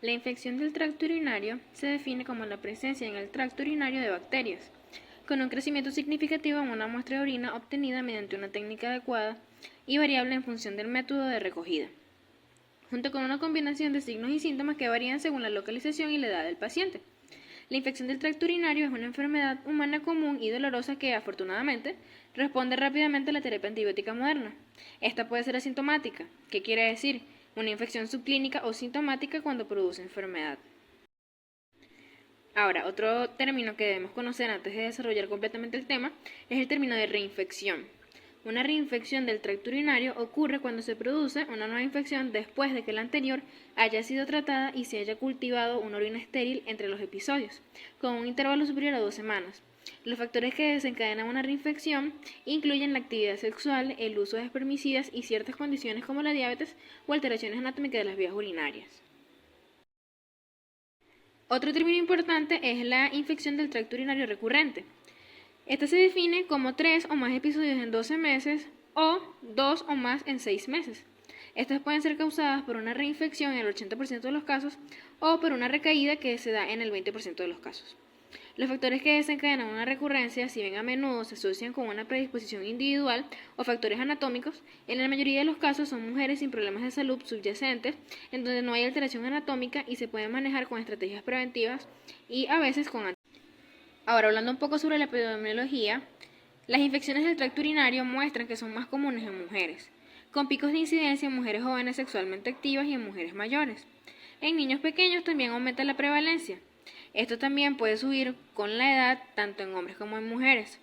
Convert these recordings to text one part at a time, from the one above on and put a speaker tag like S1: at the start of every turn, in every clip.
S1: La infección del tracto urinario se define como la presencia en el tracto urinario de bacterias, con un crecimiento significativo en una muestra de orina obtenida mediante una técnica adecuada y variable en función del método de recogida, junto con una combinación de signos y síntomas que varían según la localización y la edad del paciente. La infección del tracto urinario es una enfermedad humana común y dolorosa que, afortunadamente, responde rápidamente a la terapia antibiótica moderna. Esta puede ser asintomática, ¿qué quiere decir? Una infección subclínica o sintomática cuando produce enfermedad. Ahora, otro término que debemos conocer antes de desarrollar completamente el tema es el término de reinfección. Una reinfección del tracto urinario ocurre cuando se produce una nueva infección después de que la anterior haya sido tratada y se haya cultivado una orina estéril entre los episodios, con un intervalo superior a 2 semanas. Los factores que desencadenan una reinfección incluyen la actividad sexual, el uso de espermicidas y ciertas condiciones como la diabetes o alteraciones anatómicas de las vías urinarias. Otro término importante es la infección del tracto urinario recurrente. Esta se define como 3 o más episodios en 12 meses o 2 o más en 6 meses. Estas pueden ser causadas por una reinfección en el 80% de los casos o por una recaída que se da en el 20% de los casos. Los factores que desencadenan una recurrencia, si bien a menudo se asocian con una predisposición individual o factores anatómicos, en la mayoría de los casos son mujeres sin problemas de salud subyacentes, en donde no hay alteración anatómica y se pueden manejar con estrategias preventivas y a veces con. Ahora, hablando un poco sobre la epidemiología, las infecciones del tracto urinario muestran que son más comunes en mujeres, con picos de incidencia en mujeres jóvenes sexualmente activas y en mujeres mayores. En niños pequeños también aumenta la prevalencia. Esto también puede subir con la edad, tanto en hombres como en mujeres.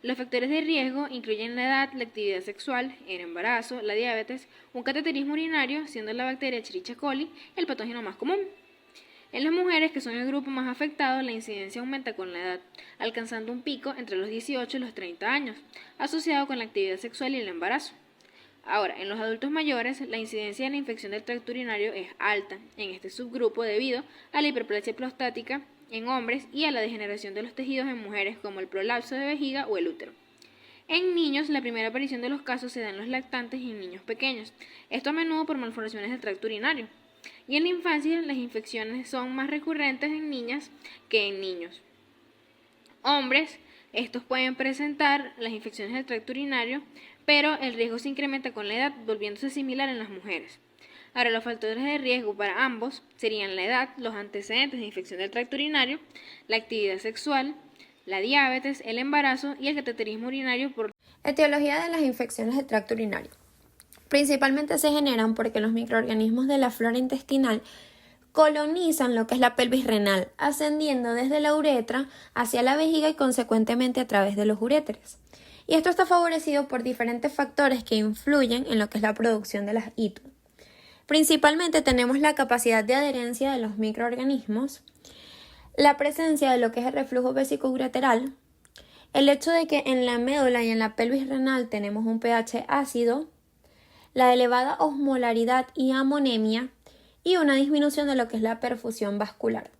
S1: Los factores de riesgo incluyen la edad, la actividad sexual, el embarazo, la diabetes, un cateterismo urinario, siendo la bacteria Escherichia coli el patógeno más común. En las mujeres, que son el grupo más afectado, la incidencia aumenta con la edad, alcanzando un pico entre los 18 y los 30 años, asociado con la actividad sexual y el embarazo. Ahora, en los adultos mayores, la incidencia de la infección del tracto urinario es alta en este subgrupo debido a la hiperplasia prostática en hombres y a la degeneración de los tejidos en mujeres como el prolapso de vejiga o el útero. En niños, la primera aparición de los casos se da en los lactantes y en niños pequeños, esto a menudo por malformaciones del tracto urinario. Y en la infancia, las infecciones son más recurrentes en niñas que en niños. Hombres, estos pueden presentar las infecciones del tracto urinario, pero el riesgo se incrementa con la edad, volviéndose similar en las mujeres. Ahora, los factores de riesgo para ambos serían la edad, los antecedentes de infección del tracto urinario, la actividad sexual, la diabetes, el embarazo y el cateterismo urinario por.
S2: Etiología de las infecciones del tracto urinario. Principalmente se generan porque los microorganismos de la flora intestinal colonizan lo que es la pelvis renal, ascendiendo desde la uretra hacia la vejiga y consecuentemente a través de los uréteres. Y esto está favorecido por diferentes factores que influyen en lo que es la producción de las ITU. Principalmente tenemos la capacidad de adherencia de los microorganismos, la presencia de lo que es el reflujo vesicoureteral, el hecho de que en la médula y en la pelvis renal tenemos un pH ácido, la elevada osmolaridad y amonemia y una disminución de lo que es la perfusión vascular.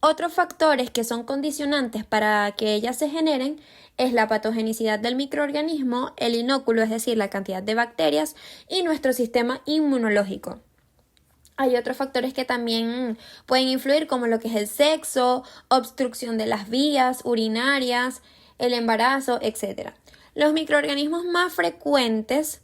S2: Otros factores que son condicionantes para que ellas se generen es la patogenicidad del microorganismo, el inóculo, es decir, la cantidad de bacterias y nuestro sistema inmunológico. Hay otros factores que también pueden influir como lo que es el sexo, obstrucción de las vías urinarias, el embarazo, etc. Los microorganismos más frecuentes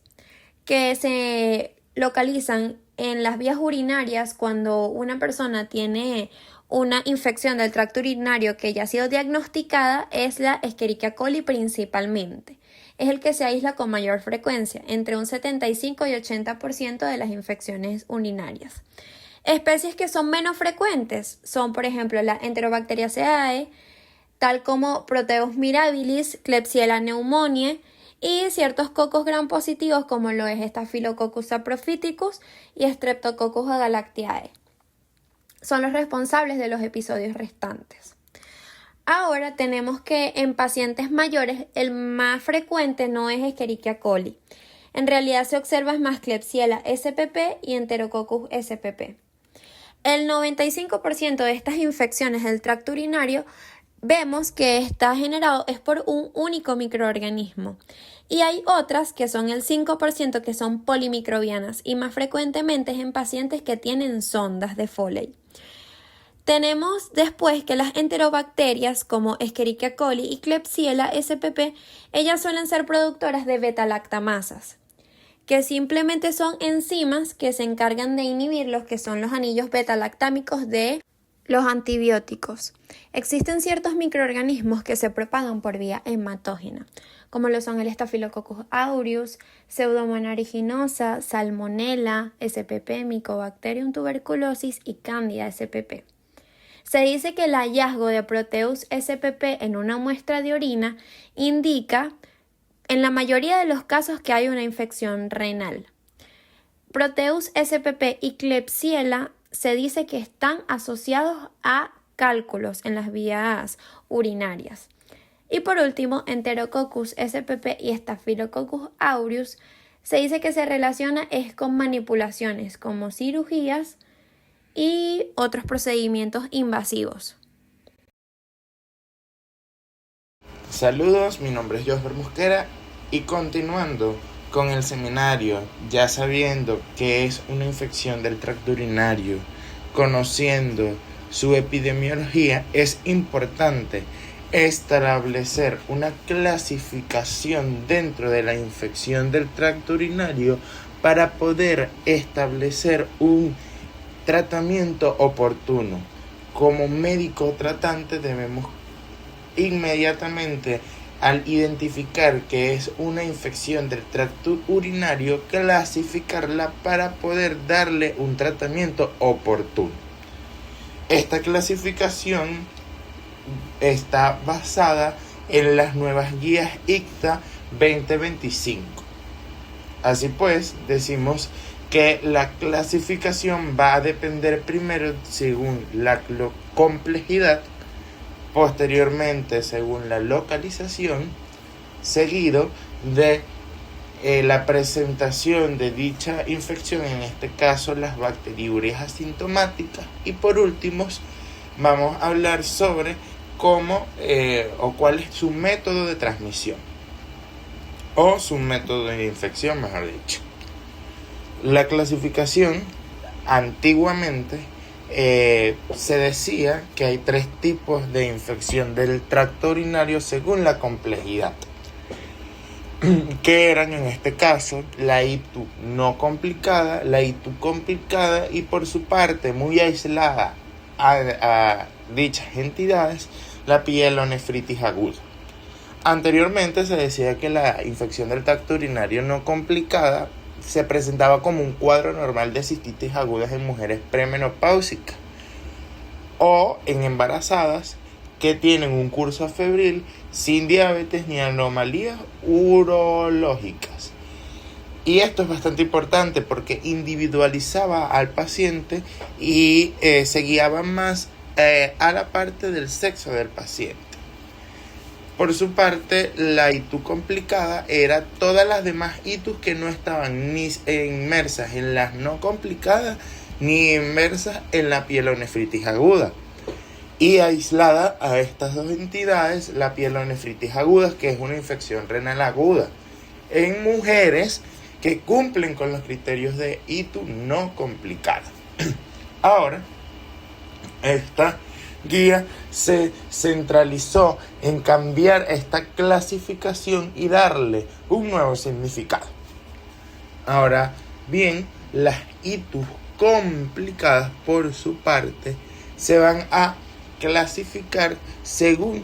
S2: que se localizan en las vías urinarias cuando una persona tiene una infección del tracto urinario que ya ha sido diagnosticada es la Escherichia coli principalmente. Es el que se aísla con mayor frecuencia, entre un 75 y 80% de las infecciones urinarias. Especies que son menos frecuentes son, por ejemplo, la Enterobacteriaceae, tal como Proteus mirabilis, Klebsiella pneumoniae, y ciertos cocos gram positivos como lo es Staphylococcus saprophyticus y Streptococcus agalactiae. Son los responsables de los episodios restantes. Ahora tenemos que en pacientes mayores el más frecuente no es Escherichia coli. En realidad se observa más Klebsiella spp y Enterococcus spp. El 95% de estas infecciones del tracto urinario vemos que está generado es por un único microorganismo Y hay otras que son el 5% que son polimicrobianas y más frecuentemente es en pacientes que tienen sondas de Foley. Tenemos después que las enterobacterias como Escherichia coli y Klebsiella spp, ellas suelen ser productoras de beta-lactamasas, que simplemente son enzimas que se encargan de inhibir los que son los anillos beta-lactámicos de los antibióticos. Existen ciertos microorganismos que se propagan por vía hematógena, como lo son el Staphylococcus aureus, Pseudomonas aeruginosa, Salmonella spp, Mycobacterium tuberculosis y Candida spp. Se dice que el hallazgo de Proteus spp en una muestra de orina indica en la mayoría de los casos que hay una infección renal. Proteus spp y Klebsiella se dice que están asociados a cálculos en las vías urinarias. Y por último, Enterococcus spp y Staphylococcus aureus se dice que se relaciona es con manipulaciones como cirugías y otros procedimientos invasivos.
S3: Saludos, mi nombre es Josber Mosquera y continuando con el seminario, ya sabiendo qué es una infección del tracto urinario, conociendo su epidemiología, es importante establecer una clasificación dentro de la infección del tracto urinario para poder establecer un tratamiento oportuno. Como médico tratante debemos inmediatamente, al identificar que es una infección del tracto urinario, clasificarla para poder darle un tratamiento oportuno. Esta clasificación está basada en las nuevas guías ICTA 2025. Así pues, decimos que la clasificación va a depender primero según la complejidad, posteriormente según la localización, seguido de la presentación de dicha infección, en este caso las bacteriurias asintomáticas, y por último vamos a hablar sobre cómo o cuál es su método de transmisión o su método de infección, mejor dicho. La clasificación antiguamente se decía que hay 3 tipos de infección del tracto urinario según la complejidad, que eran en este caso la ITU no complicada, la ITU complicada y por su parte muy aislada a dichas entidades, la pielonefritis aguda. Anteriormente se decía que la infección del tracto urinario no complicada se presentaba como un cuadro normal de cistitis agudas en mujeres premenopáusicas o en embarazadas que tienen un curso febril sin diabetes ni anomalías urológicas. Y esto es bastante importante porque individualizaba al paciente y se guiaba más a la parte del sexo del paciente. Por su parte, la ITU complicada era todas las demás ITUs que no estaban ni inmersas en las no complicadas ni inmersas en la pielonefritis aguda. Y aislada a estas dos entidades, la pielonefritis aguda, que es una infección renal aguda en mujeres que cumplen con los criterios de ITU no complicada. Ahora, esta guía se centralizó en cambiar esta clasificación y darle un nuevo significado. Ahora bien, las ITUs complicadas por su parte se van a clasificar según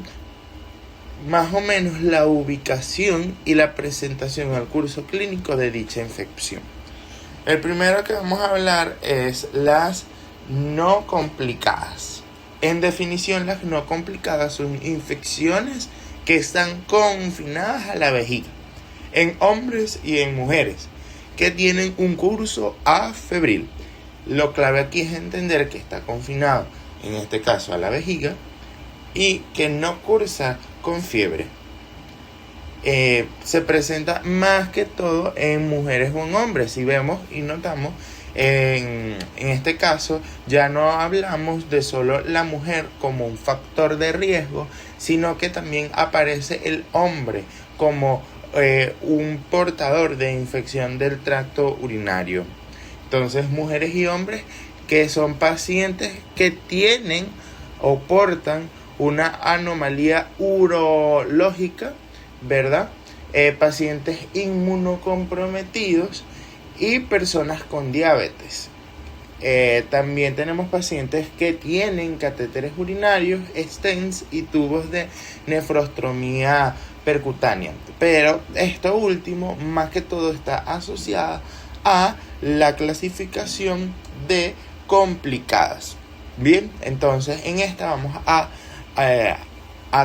S3: más o menos la ubicación y la presentación al curso clínico de dicha infección. El primero que vamos a hablar es las no complicadas. En definición, las no complicadas son infecciones que están confinadas a la vejiga, en hombres y en mujeres, que tienen un curso afebril. Lo clave aquí es entender que está confinado, en este caso a la vejiga, y que no cursa con fiebre. Se presenta más que todo en mujeres o en hombres. Si vemos y notamos, en este caso ya no hablamos de solo la mujer como un factor de riesgo, sino que también aparece el hombre como un portador de infección del tracto urinario. Entonces, mujeres y hombres que son pacientes que tienen o portan una anomalía urológica, ¿verdad? Pacientes inmunocomprometidos y personas con diabetes. También tenemos pacientes que tienen catéteres urinarios, stents y tubos de nefrostomía percutánea. Pero esto último, más que todo, está asociado a la clasificación de complicadas. Bien, entonces en esta vamos a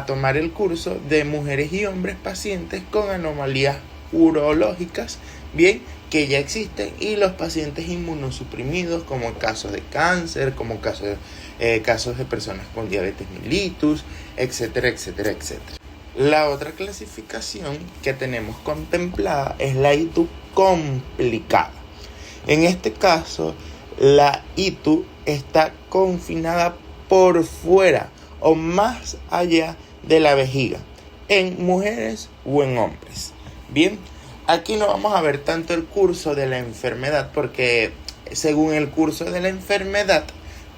S3: tomar el curso de mujeres y hombres pacientes con anomalías urológicas, bien, que ya existen, y los pacientes inmunosuprimidos, como casos de cáncer, como casos de personas con diabetes mellitus, etcétera, etcétera, etcétera. La otra clasificación que tenemos contemplada es la ITU complicada. En este caso, la ITU está confinada por fuera o más allá de la vejiga, en mujeres o en hombres. Bien, aquí no vamos a ver tanto el curso de la enfermedad, porque según el curso de la enfermedad,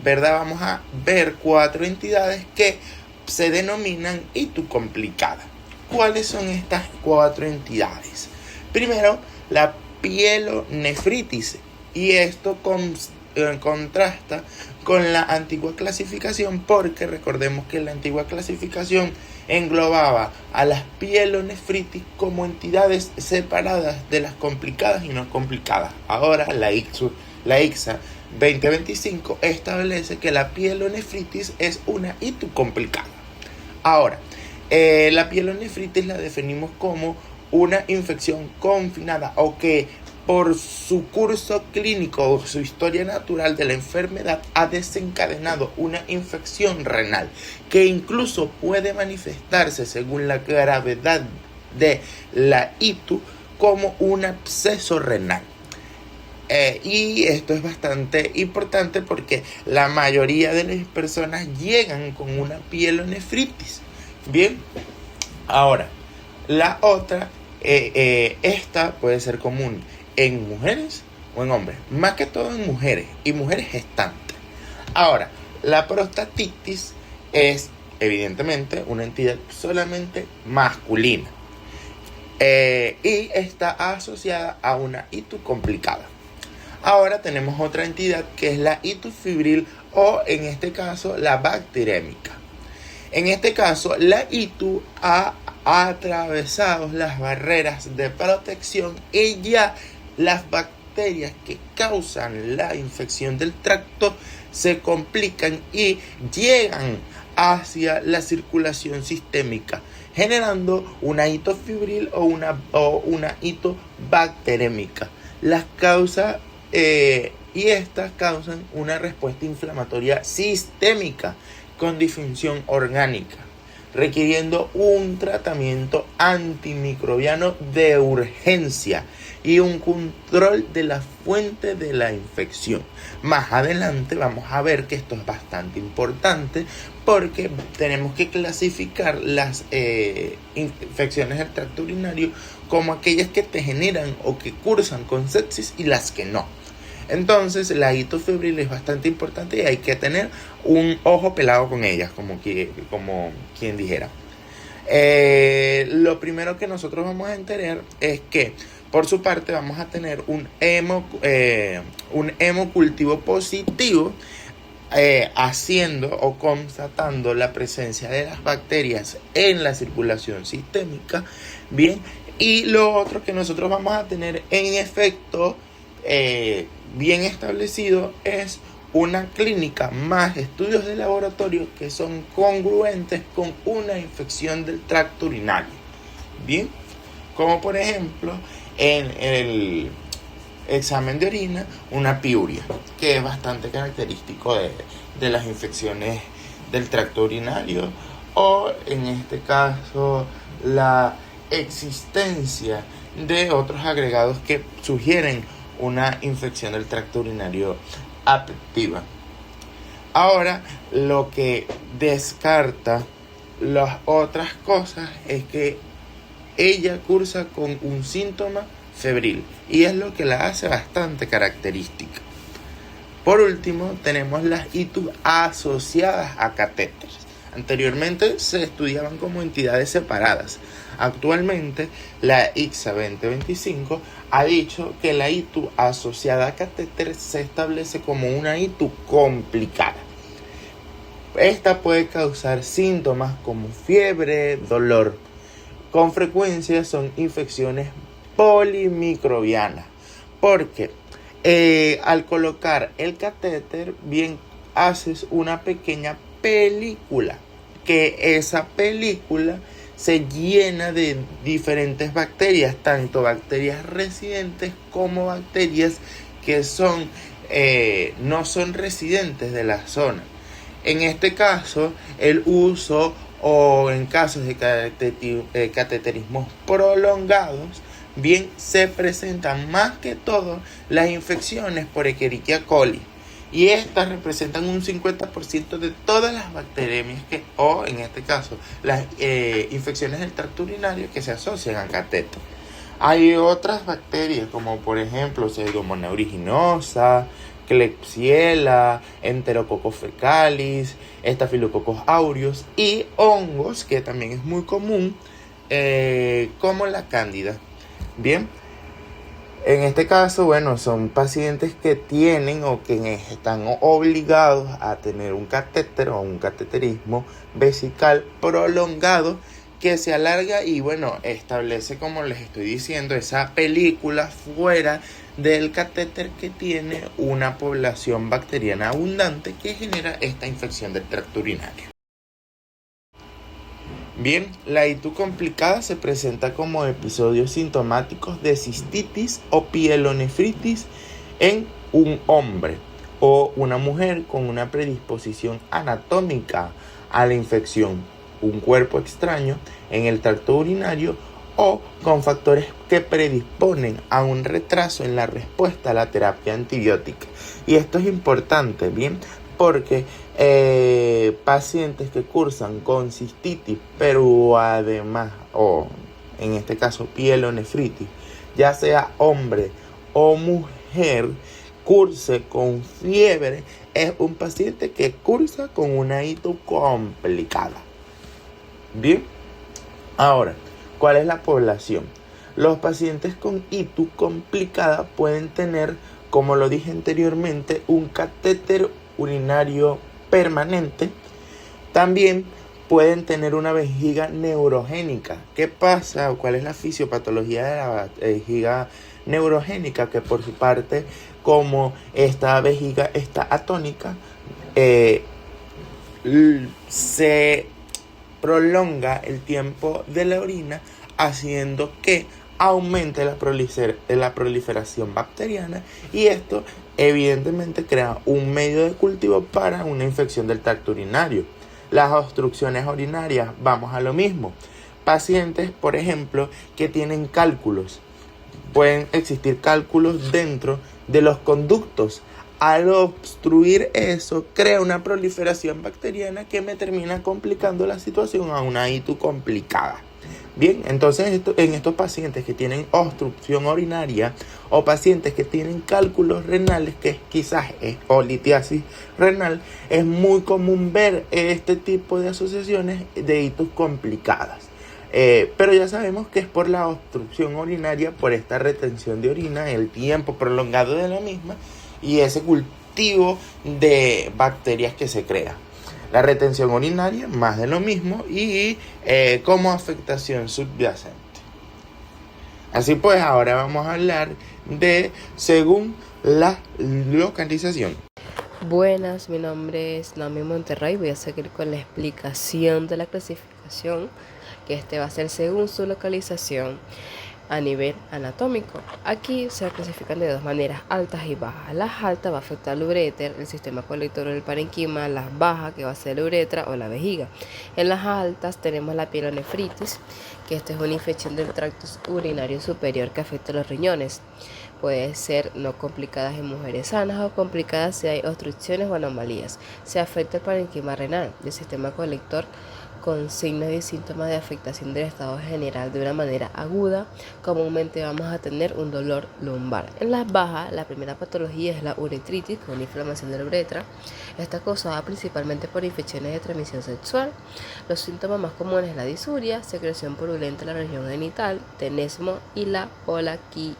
S3: ¿verdad? Vamos a ver 4 entidades que se denominan ITU complicada. ¿Cuáles son estas 4 entidades? Primero, la pielonefritis, y esto contrasta con la antigua clasificación, porque recordemos que la antigua clasificación englobaba a las pielonefritis como entidades separadas de las complicadas y no complicadas. Ahora la ICSA 2025 establece que la pielonefritis es una ITU complicada. Ahora, la pielonefritis la definimos como una infección confinada o que por su curso clínico o su historia natural de la enfermedad ha desencadenado una infección renal que incluso puede manifestarse, según la gravedad de la ITU, como un absceso renal. Y esto es bastante importante porque la mayoría de las personas llegan con una pielonefritis. Bien, ahora, la otra, esta puede ser común en mujeres o en hombres, más que todo en mujeres y mujeres gestantes. Ahora, la prostatitis es evidentemente una entidad solamente masculina, y está asociada a una ITU complicada. Ahora tenemos otra entidad que es la ITU fibril, o en este caso la bacterémica. En este caso, la ITU ha atravesado las barreras de protección y ya las bacterias que causan la infección del tracto se complican y llegan hacia la circulación sistémica, generando una ITU fibril o una ITU bacterémica. Las causas y estas causan una respuesta inflamatoria sistémica con disfunción orgánica, requiriendo un tratamiento antimicrobiano de urgencia y un control de la fuente de la infección. Más adelante vamos a ver que esto es bastante importante, porque tenemos que clasificar las infecciones del tracto urinario como aquellas que te generan o que cursan con sepsis y las que no. Entonces, la ITU febril es bastante importante y hay que tener un ojo pelado con ellas, como quien dijera. Lo primero que nosotros vamos a entender es que, por su parte, vamos a tener un hemocultivo positivo, haciendo o constatando la presencia de las bacterias en la circulación sistémica. Bien, y lo otro que nosotros vamos a tener en efecto bien establecido es una clínica más estudios de laboratorio que son congruentes con una infección del tracto urinario. Bien, como por ejemplo en el examen de orina, una piuria, que es bastante característico de las infecciones del tracto urinario, o en este caso la existencia de otros agregados que sugieren una infección del tracto urinario activa. Ahora, lo que descarta las otras cosas es que ella cursa con un síntoma febril y es lo que la hace bastante característica. Por último, tenemos las ITU asociadas a catéteres. Anteriormente se estudiaban como entidades separadas. Actualmente, la ICSA 2025 ha dicho que la ITU asociada a catéteres se establece como una ITU complicada. Esta puede causar síntomas como fiebre, dolor. Con frecuencia son infecciones polimicrobianas, porque al colocar el catéter, bien haces una pequeña película, que esa película se llena de diferentes bacterias, tanto bacterias residentes como bacterias que no son residentes de la zona. En este caso, el uso o en casos de cateterismos prolongados, bien se presentan más que todo las infecciones por Escherichia coli. Y estas representan un 50% de todas las bacterias o en este caso, las infecciones del tracto urinario que se asocian a catéter. Hay otras bacterias como por ejemplo Pseudomonas aeruginosa, Klebsiella, Enterococcus fecalis, Staphylococcus aureus y hongos, que también es muy común, como la cándida. Bien, en este caso, bueno, son pacientes que tienen o que están obligados a tener un catéter o un cateterismo vesical prolongado que se alarga y, bueno, establece, como les estoy diciendo, esa película fuera del catéter que tiene una población bacteriana abundante que genera esta infección del tracto urinario. Bien, la ITU complicada se presenta como episodios sintomáticos de cistitis o pielonefritis en un hombre o una mujer con una predisposición anatómica a la infección, un cuerpo extraño en el tracto urinario o con factores que predisponen a un retraso en la respuesta a la terapia antibiótica. Y esto es importante, bien, porque pacientes que cursan con cistitis, pero además, o en este caso pielonefritis, ya sea hombre o mujer, curse con fiebre, es un paciente que cursa con una ITU complicada. Bien, ahora, ¿cuál es la población? Los pacientes con ITU complicada pueden tener, como lo dije anteriormente, un catéter urinario permanente. También pueden tener una vejiga neurogénica. ¿Qué pasa? ¿Cuál es la fisiopatología de la vejiga neurogénica? Que por su parte, como esta vejiga está atónica, se prolonga el tiempo de la orina, haciendo que aumente la proliferación bacteriana, y esto evidentemente crea un medio de cultivo para una infección del tracto urinario. Las obstrucciones urinarias, vamos a lo mismo. Pacientes, por ejemplo, que tienen cálculos, pueden existir cálculos dentro de los conductos. Al obstruir eso, crea una proliferación bacteriana que me termina complicando la situación a una ITU complicada. Bien, entonces en estos pacientes que tienen obstrucción urinaria o pacientes que tienen cálculos renales, que quizás es o litiasis renal, es muy común ver este tipo de asociaciones de ITUs complicadas. Pero ya sabemos que es por la obstrucción urinaria, por esta retención de orina, el tiempo prolongado de la misma y ese cultivo de bacterias que se crea. La retención urinaria, más de lo mismo, y como afectación subyacente. Así pues, ahora vamos a hablar de según la localización.
S4: Buenas, mi nombre es Naomi Monterrey. Voy a seguir con la explicación de la clasificación, que va a ser según su localización a nivel anatómico. Aquí se clasifican de dos maneras, altas y bajas. Las altas va a afectar el uréter, el sistema colector del parenquima. Las bajas, que va a ser la uretra o la vejiga. En las altas tenemos la pielonefritis, que esta es una infección del tracto urinario superior que afecta a los riñones. Puede ser no complicadas en mujeres sanas o complicadas si hay obstrucciones o anomalías. Se afecta el parenquima renal, el sistema colector con signos y síntomas de afectación del estado general de una manera aguda, comúnmente vamos a tener un dolor lumbar. En las bajas, la primera patología es la uretritis, con inflamación de la uretra. Está causada principalmente por infecciones de transmisión sexual. Los síntomas más comunes es la disuria, secreción purulenta en la región genital, tenesmo y la polaquiuria.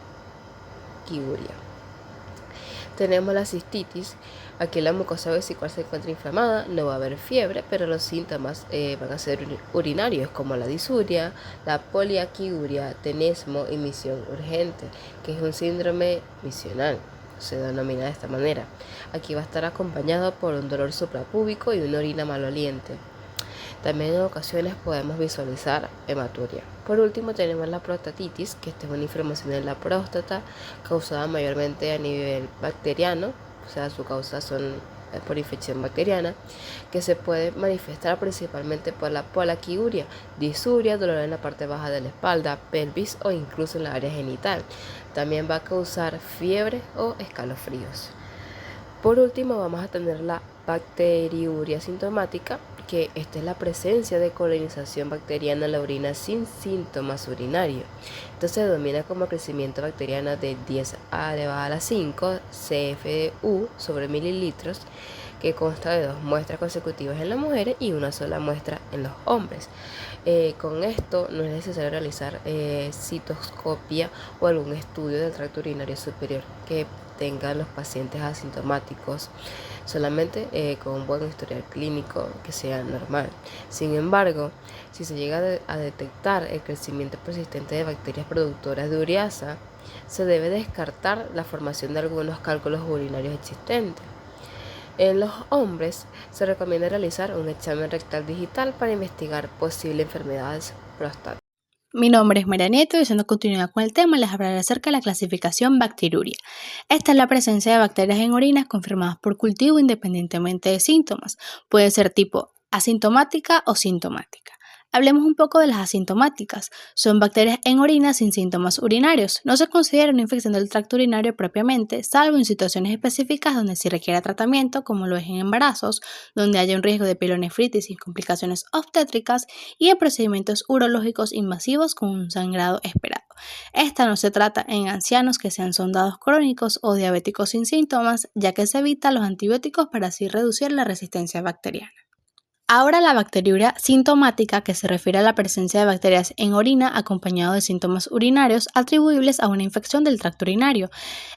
S4: Tenemos la cistitis. Aquí la mucosa vesical se encuentra inflamada, no va a haber fiebre, pero los síntomas van a ser urinarios, como la disuria, la poliaquiuria, tenesmo y misión urgente, que es un síndrome misional, se denomina de esta manera. Aquí va a estar acompañado por un dolor suprapúbico y una orina maloliente. También en ocasiones podemos visualizar hematuria. Por último tenemos la prostatitis, que esta es una inflamación en la próstata causada mayormente a nivel bacteriano, o sea, su causa son por infección bacteriana, que se puede manifestar principalmente por la polaquiuria, disuria, dolor en la parte baja de la espalda, pelvis o incluso en la área genital. También va a causar fiebre o escalofríos. Por último vamos a tener la bacteriuria sintomática, que esta es la presencia de colonización bacteriana en la orina sin síntomas urinarios. Entonces se denomina como crecimiento bacteriano de 10 elevado a la 5 CFU sobre mililitros, que consta de 2 muestras consecutivas en las mujeres y una sola muestra en los hombres. Con esto no es necesario realizar citoscopia o algún estudio del tracto urinario superior que tengan los pacientes asintomáticos, solamente con un buen historial clínico que sea normal. Sin embargo, si se llega a detectar el crecimiento persistente de bacterias productoras de ureasa, se debe descartar la formación de algunos cálculos urinarios existentes. En los hombres se recomienda realizar un examen rectal digital para investigar posibles enfermedades prostáticas.
S5: Mi nombre es María Nieto y dando continuidad con el tema les hablaré acerca de la clasificación bacteriuria. Esta es la presencia de bacterias en orinas confirmadas por cultivo independientemente de síntomas. Puede ser tipo asintomática o sintomática. Hablemos un poco de las asintomáticas. Son bacterias en orina sin síntomas urinarios. No se considera una infección del tracto urinario propiamente, salvo en situaciones específicas donde se requiera tratamiento, como lo es en embarazos, donde haya un riesgo de pielonefritis y complicaciones obstétricas, y en procedimientos urológicos invasivos con un sangrado esperado. Esta no se trata en ancianos que sean sondados crónicos o diabéticos sin síntomas, ya que se evita los antibióticos para así reducir la resistencia bacteriana. Ahora la bacteriuria sintomática, que se refiere a la presencia de bacterias en orina acompañado de síntomas urinarios atribuibles a una infección del tracto urinario.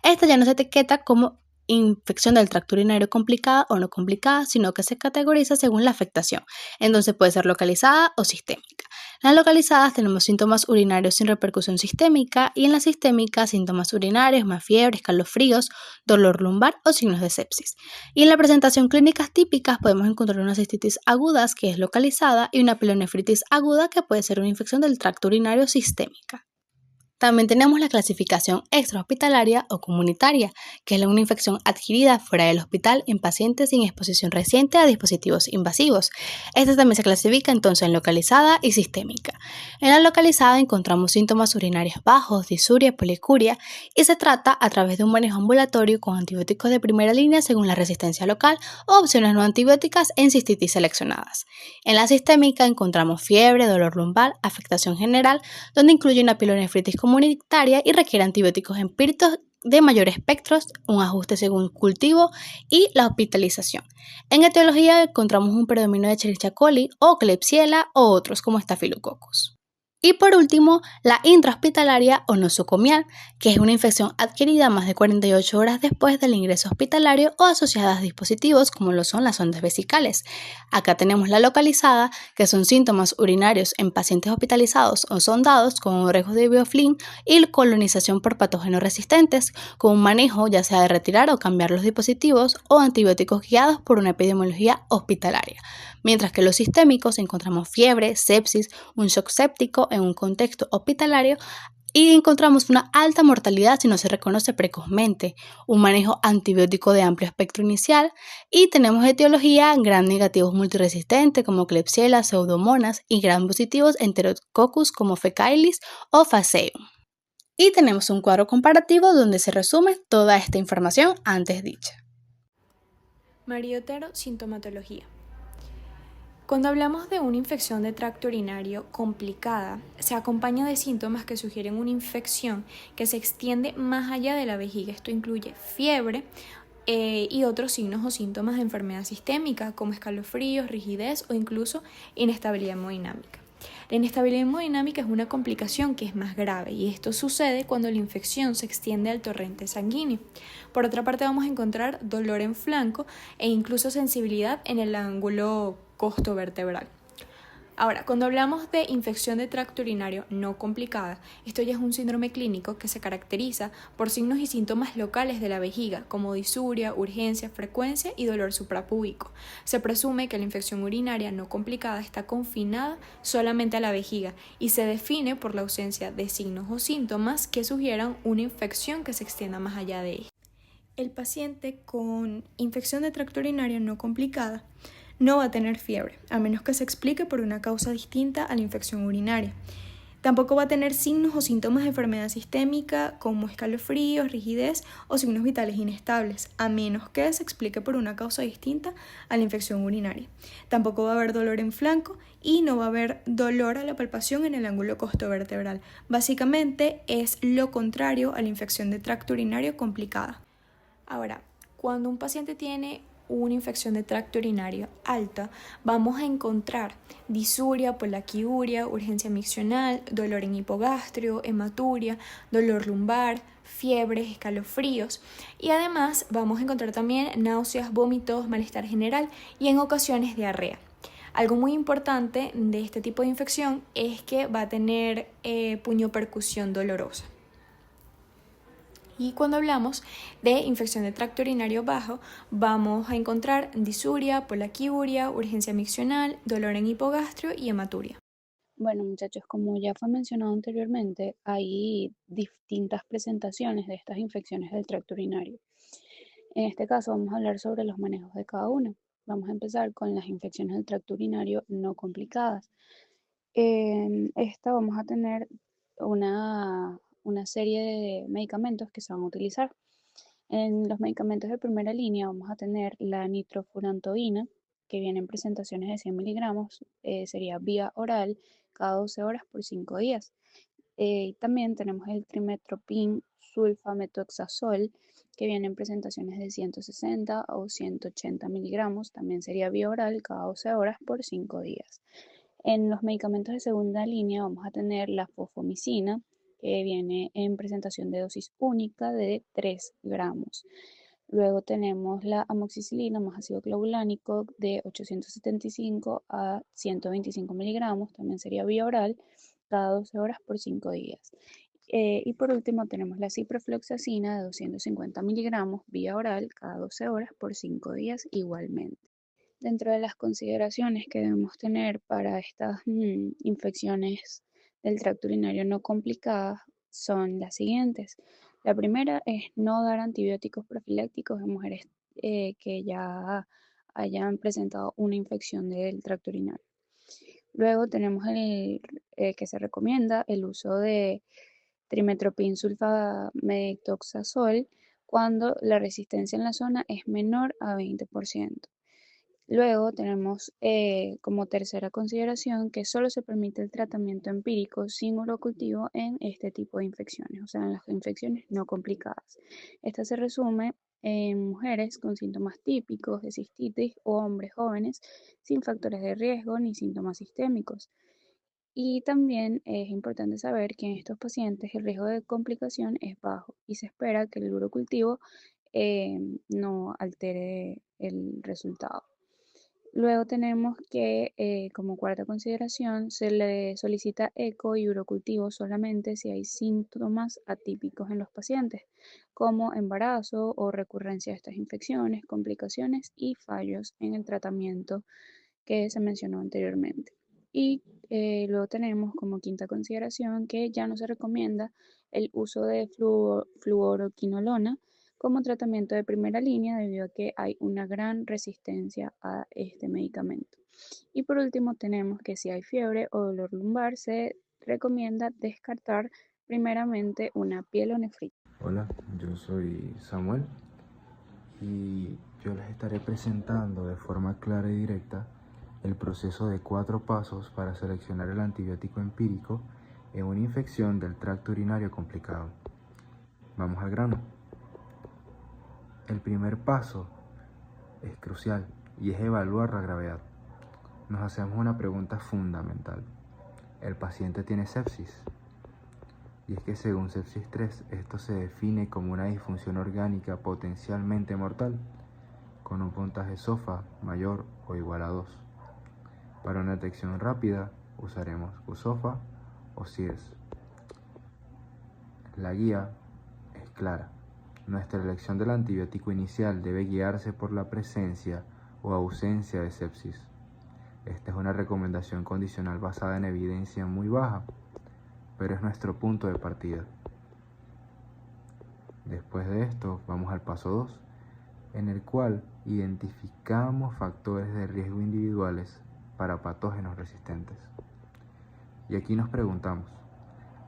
S5: Esta ya no se etiqueta como infección del tracto urinario complicada o no complicada, sino que se categoriza según la afectación. Entonces puede ser localizada o sistémica. En las localizadas tenemos síntomas urinarios sin repercusión sistémica y en la sistémica síntomas urinarios más fiebre, escalofríos, dolor lumbar o signos de sepsis. Y en la presentación clínicas típicas podemos encontrar una cistitis aguda que es localizada y una pielonefritis aguda que puede ser una infección del tracto urinario sistémica. También tenemos la clasificación extrahospitalaria o comunitaria, que es una infección adquirida fuera del hospital en pacientes sin exposición reciente a dispositivos invasivos. Esta también se clasifica entonces en localizada y sistémica. En la localizada encontramos síntomas urinarios bajos, disuria, policuria, y se trata a través de un manejo ambulatorio con antibióticos de primera línea según la resistencia local o opciones no antibióticas en cistitis seleccionadas. En la sistémica encontramos fiebre, dolor lumbar, afectación general, donde incluye una pielonefritis comunitaria y requiere antibióticos empíricos de mayor espectro, un ajuste según cultivo y la hospitalización. En etiología encontramos un predominio de Escherichia coli o Klebsiella o otros como Staphylococcus. Y por último, la intrahospitalaria o nosocomial, que es una infección adquirida más de 48 horas después del ingreso hospitalario o asociada a dispositivos como lo son las sondas vesicales. Acá tenemos la localizada, que son síntomas urinarios en pacientes hospitalizados o sondados con un riesgo de biofilm y colonización por patógenos resistentes, con un manejo ya sea de retirar o cambiar los dispositivos o antibióticos guiados por una epidemiología hospitalaria. Mientras que los sistémicos encontramos fiebre, sepsis, un shock séptico en un contexto hospitalario y encontramos una alta mortalidad si no se reconoce precozmente, un manejo antibiótico de amplio espectro inicial y tenemos etiología gram negativos multiresistentes como Klebsiella, Pseudomonas y gram positivos Enterococcus como Fecailis o Phaseum. Y tenemos un cuadro comparativo donde se resume toda esta información antes dicha.
S6: María Otero, sintomatología. Cuando hablamos de una infección de tracto urinario complicada, se acompaña de síntomas que sugieren una infección que se extiende más allá de la vejiga. Esto incluye fiebre y otros signos o síntomas de enfermedad sistémica como escalofríos, rigidez o incluso inestabilidad hemodinámica. La inestabilidad hemodinámica es una complicación que es más grave y esto sucede cuando la infección se extiende al torrente sanguíneo. Por otra parte, vamos a encontrar dolor en flanco e incluso sensibilidad en el ángulo costovertebral. Ahora, cuando hablamos de infección de tracto urinario no complicada, esto ya es un síndrome clínico que se caracteriza por signos y síntomas locales de la vejiga, como disuria, urgencia, frecuencia y dolor suprapúbico. Se presume que la infección urinaria no complicada está confinada solamente a la vejiga y se define por la ausencia de signos o síntomas que sugieran una infección que se extienda más allá de ella. El paciente con infección de tracto urinario no complicada no va a tener fiebre, a menos que se explique por una causa distinta a la infección urinaria. Tampoco va a tener signos o síntomas de enfermedad sistémica como escalofríos, rigidez o signos vitales inestables, a menos que se explique por una causa distinta a la infección urinaria. Tampoco va a haber dolor en flanco y no va a haber dolor a la palpación en el ángulo costovertebral. Básicamente es lo contrario a la infección de tracto urinario complicada. Ahora, cuando un paciente tiene una infección de tracto urinario alta, vamos a encontrar disuria, polaquiuria, urgencia miccional, dolor en hipogastrio, hematuria, dolor lumbar, fiebres, escalofríos y además vamos a encontrar también náuseas, vómitos, malestar general y en ocasiones diarrea. Algo muy importante de este tipo de infección es que va a tener puñopercusión dolorosa. Y cuando hablamos de infección de tracto urinario bajo, vamos a encontrar disuria, polaquiuria, urgencia miccional, dolor en hipogastrio y hematuria.
S7: Bueno, muchachos, como ya fue mencionado anteriormente, hay distintas presentaciones de estas infecciones del tracto urinario. En este caso vamos a hablar sobre los manejos de cada una. Vamos a empezar con las infecciones del tracto urinario no complicadas. En esta vamos a tener una serie de medicamentos que se van a utilizar. En los medicamentos de primera línea vamos a tener la nitrofurantoína, que viene en presentaciones de 100 miligramos, sería vía oral cada 12 horas por 5 días. Y también tenemos el trimetoprim sulfamethoxazol, que viene en presentaciones de 160 o 180 miligramos, también sería vía oral cada 12 horas por 5 días. En los medicamentos de segunda línea vamos a tener la fosfomicina, que viene en presentación de dosis única de 3 gramos. Luego tenemos la amoxicilina más ácido clavulánico de 875 a 125 miligramos, también sería vía oral cada 12 horas por 5 días. Y por último tenemos la ciprofloxacina de 250 miligramos vía oral cada 12 horas por 5 días igualmente. Dentro de las consideraciones que debemos tener para estas infecciones del tracto urinario no complicadas son las siguientes. La primera es no dar antibióticos profilácticos en mujeres que ya hayan presentado una infección del tracto urinario. Luego tenemos el que se recomienda el uso de trimetoprim sulfamethoxazol cuando la resistencia en la zona es menor a 20%. Luego tenemos como tercera consideración que solo se permite el tratamiento empírico sin urocultivo en este tipo de infecciones, o sea, en las infecciones no complicadas. Esta se resume en mujeres con síntomas típicos de cistitis o hombres jóvenes sin factores de riesgo ni síntomas sistémicos. Y también es importante saber que en estos pacientes el riesgo de complicación es bajo y se espera que el urocultivo no altere el resultado. Luego tenemos que, como cuarta consideración, se le solicita eco y urocultivo solamente si hay síntomas atípicos en los pacientes, como embarazo o recurrencia de estas infecciones, complicaciones y fallos en el tratamiento que se mencionó anteriormente. Y luego tenemos como quinta consideración que ya no se recomienda el uso de fluoroquinolona como tratamiento de primera línea debido a que hay una gran resistencia a este medicamento. Y por último tenemos que si hay fiebre o dolor lumbar se recomienda descartar primeramente una pielonefritis.
S8: Hola, yo soy Samuel y yo les estaré presentando de forma clara y directa el proceso de 4 pasos para seleccionar el antibiótico empírico en una infección del tracto urinario complicado. Vamos al grano. El primer paso es crucial y es evaluar la gravedad. Nos hacemos una pregunta fundamental. ¿El paciente tiene sepsis? Y es que según sepsis 3, esto se define como una disfunción orgánica potencialmente mortal, con un puntaje SOFA mayor o igual a 2. Para una detección rápida usaremos USOFA o SIRS. La guía es clara. Nuestra elección del antibiótico inicial debe guiarse por la presencia o ausencia de sepsis. Esta es una recomendación condicional basada en evidencia muy baja, pero es nuestro punto de partida. Después de esto, vamos al paso 2, en el cual identificamos factores de riesgo individuales para patógenos resistentes. Y aquí nos preguntamos,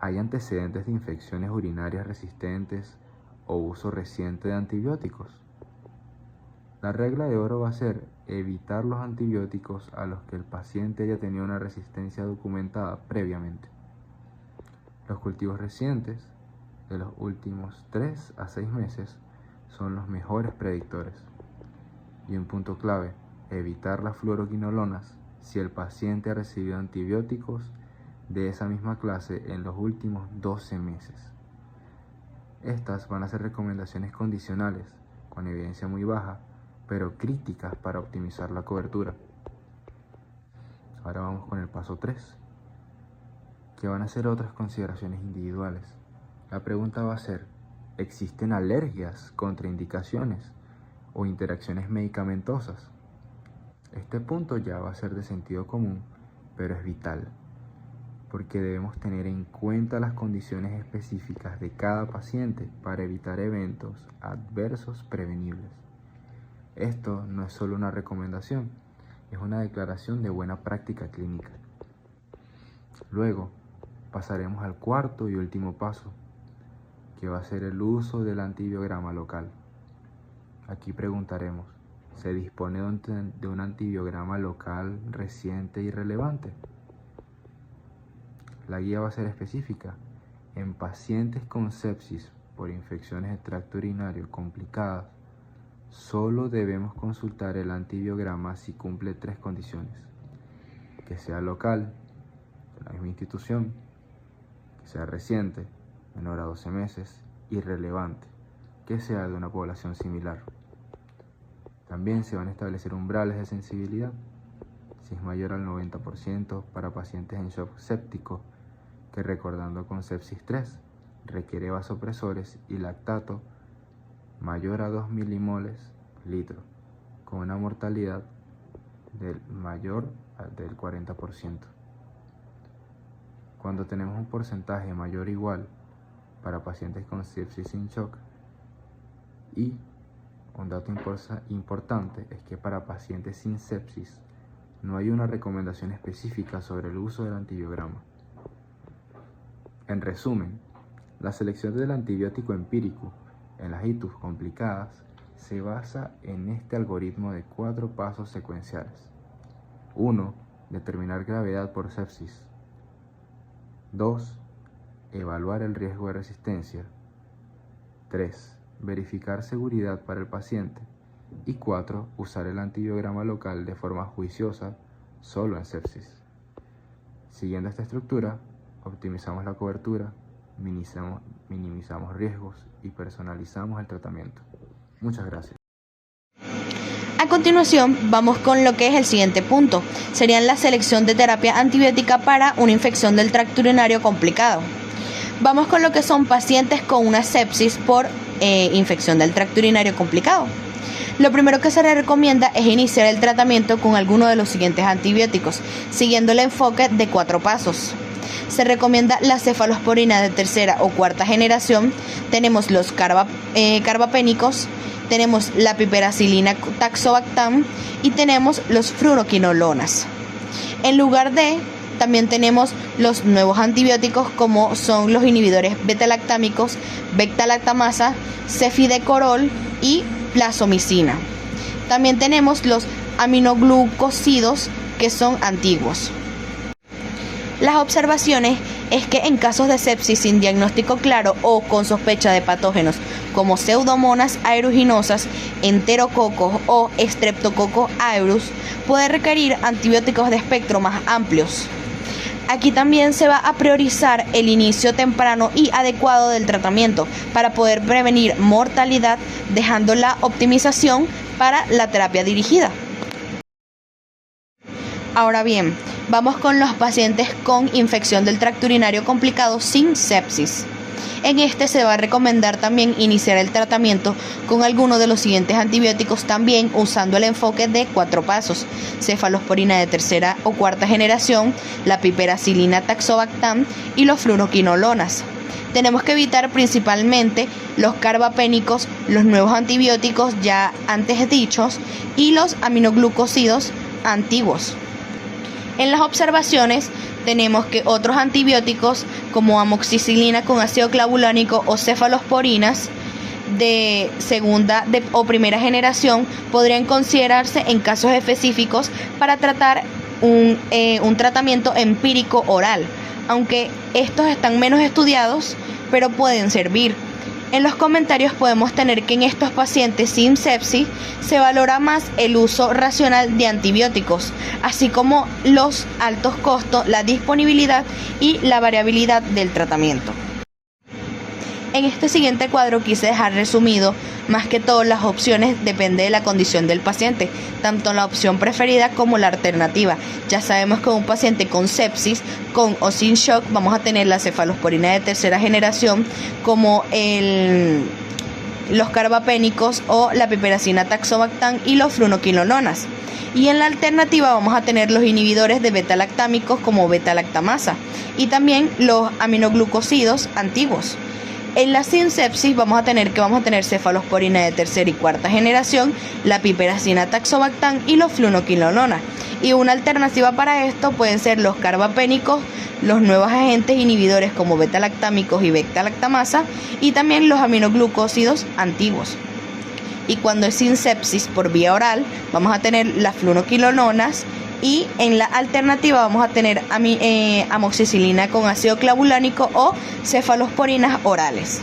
S8: ¿hay antecedentes de infecciones urinarias resistentes o uso reciente de antibióticos? La regla de oro va a ser evitar los antibióticos a los que el paciente haya tenido una resistencia documentada previamente. Los cultivos recientes de los últimos 3 a 6 meses son los mejores predictores. Y un punto clave, evitar las fluoroquinolonas si el paciente ha recibido antibióticos de esa misma clase en los últimos 12 meses. Estas van a ser recomendaciones condicionales, con evidencia muy baja, pero críticas para optimizar la cobertura. Ahora vamos con el paso 3, que van a ser otras consideraciones individuales. La pregunta va a ser, ¿existen alergias, contraindicaciones o interacciones medicamentosas? Este punto ya va a ser de sentido común, pero es vital, porque debemos tener en cuenta las condiciones específicas de cada paciente para evitar eventos adversos prevenibles. Esto no es solo una recomendación, es una declaración de buena práctica clínica. Luego, pasaremos al cuarto y último paso, que va a ser el uso del antibiograma local. Aquí preguntaremos, ¿se dispone de un antibiograma local reciente y relevante? La guía va a ser específica. En pacientes con sepsis por infecciones de tracto urinario complicadas, solo debemos consultar el antibiograma si cumple 3 condiciones: que sea local, de la misma institución, que sea reciente, menor a 12 meses, y relevante, que sea de una población similar. También se van a establecer umbrales de sensibilidad, si es mayor al 90% para pacientes en shock séptico, que recordando con sepsis 3, requiere vasopresores y lactato mayor a 2 milimoles litro, con una mortalidad mayor del 40%. Cuando tenemos un porcentaje mayor o igual para pacientes con sepsis sin shock, y un dato importante es que para pacientes sin sepsis no hay una recomendación específica sobre el uso del antibiograma. En resumen, la selección del antibiótico empírico en las ITUs complicadas se basa en este algoritmo de 4 pasos secuenciales. 1. Determinar gravedad por sepsis. 2. Evaluar el riesgo de resistencia. 3. Verificar seguridad para el paciente. Y 4. Usar el antibiograma local de forma juiciosa solo en sepsis. Siguiendo esta estructura, optimizamos la cobertura, minimizamos riesgos y personalizamos el tratamiento. Muchas gracias.
S9: A continuación, vamos con lo que es el siguiente punto. Serían la selección de terapia antibiótica para una infección del tracto urinario complicado. Vamos con lo que son pacientes con una sepsis por infección del tracto urinario complicado. Lo primero que se le recomienda es iniciar el tratamiento con alguno de los siguientes antibióticos, siguiendo el enfoque de 4 pasos. Se recomienda la cefalosporina de tercera o cuarta generación, tenemos los carbapénicos, tenemos la piperacilina taxobactam y tenemos los fluoroquinolonas. En lugar de, también tenemos los nuevos antibióticos como son los inhibidores beta-lactámicos, beta-lactamasa, cefidecorol y plazomicina. También tenemos los aminoglucósidos que son antiguos. Las observaciones es que en casos de sepsis sin diagnóstico claro o con sospecha de patógenos como Pseudomonas aeruginosa, enterococos o Streptococcus aureus, puede requerir antibióticos de espectro más amplios. Aquí también se va a priorizar el inicio temprano y adecuado del tratamiento para poder prevenir mortalidad, dejando la optimización para la terapia dirigida. Ahora bien, vamos con los pacientes con infección del tracto urinario complicado sin sepsis. En este se va a recomendar también iniciar el tratamiento con alguno de los siguientes antibióticos, también usando el enfoque de 4 pasos: cefalosporina de tercera o cuarta generación, la piperacilina tazobactam y los fluoroquinolonas. Tenemos que evitar principalmente los carbapénicos, los nuevos antibióticos ya antes dichos y los aminoglucósidos antiguos. En las observaciones tenemos que otros antibióticos como amoxicilina con ácido clavulánico o cefalosporinas de segunda o primera generación podrían considerarse en casos específicos para tratar un tratamiento empírico oral, aunque estos están menos estudiados, pero pueden servir. En los comentarios podemos tener que en estos pacientes sin sepsis se valora más el uso racional de antibióticos, así como los altos costos, la disponibilidad y la variabilidad del tratamiento. En este siguiente cuadro quise dejar resumido más que todo las opciones, depende de la condición del paciente, tanto la opción preferida como la alternativa. Ya sabemos que un paciente con sepsis, con o sin shock, vamos a tener la cefalosporina de tercera generación como los carbapénicos o la piperacina tazobactam y los fluoroquinolonas. Y en la alternativa vamos a tener los inhibidores de beta-lactámicos como beta-lactamasa y también los aminoglucósidos antiguos. En la sin sepsis vamos a tener cefalosporina de tercera y cuarta generación, la piperacina tazobactam y los fluoroquinolonas. Y una alternativa para esto pueden ser los carbapénicos, los nuevos agentes inhibidores como beta-lactámicos y beta-lactamasa y también los aminoglucósidos antiguos. Y cuando es sin sepsis por vía oral, vamos a tener las fluoroquinolonas y en la alternativa vamos a tener amoxicilina con ácido clavulánico o cefalosporinas orales.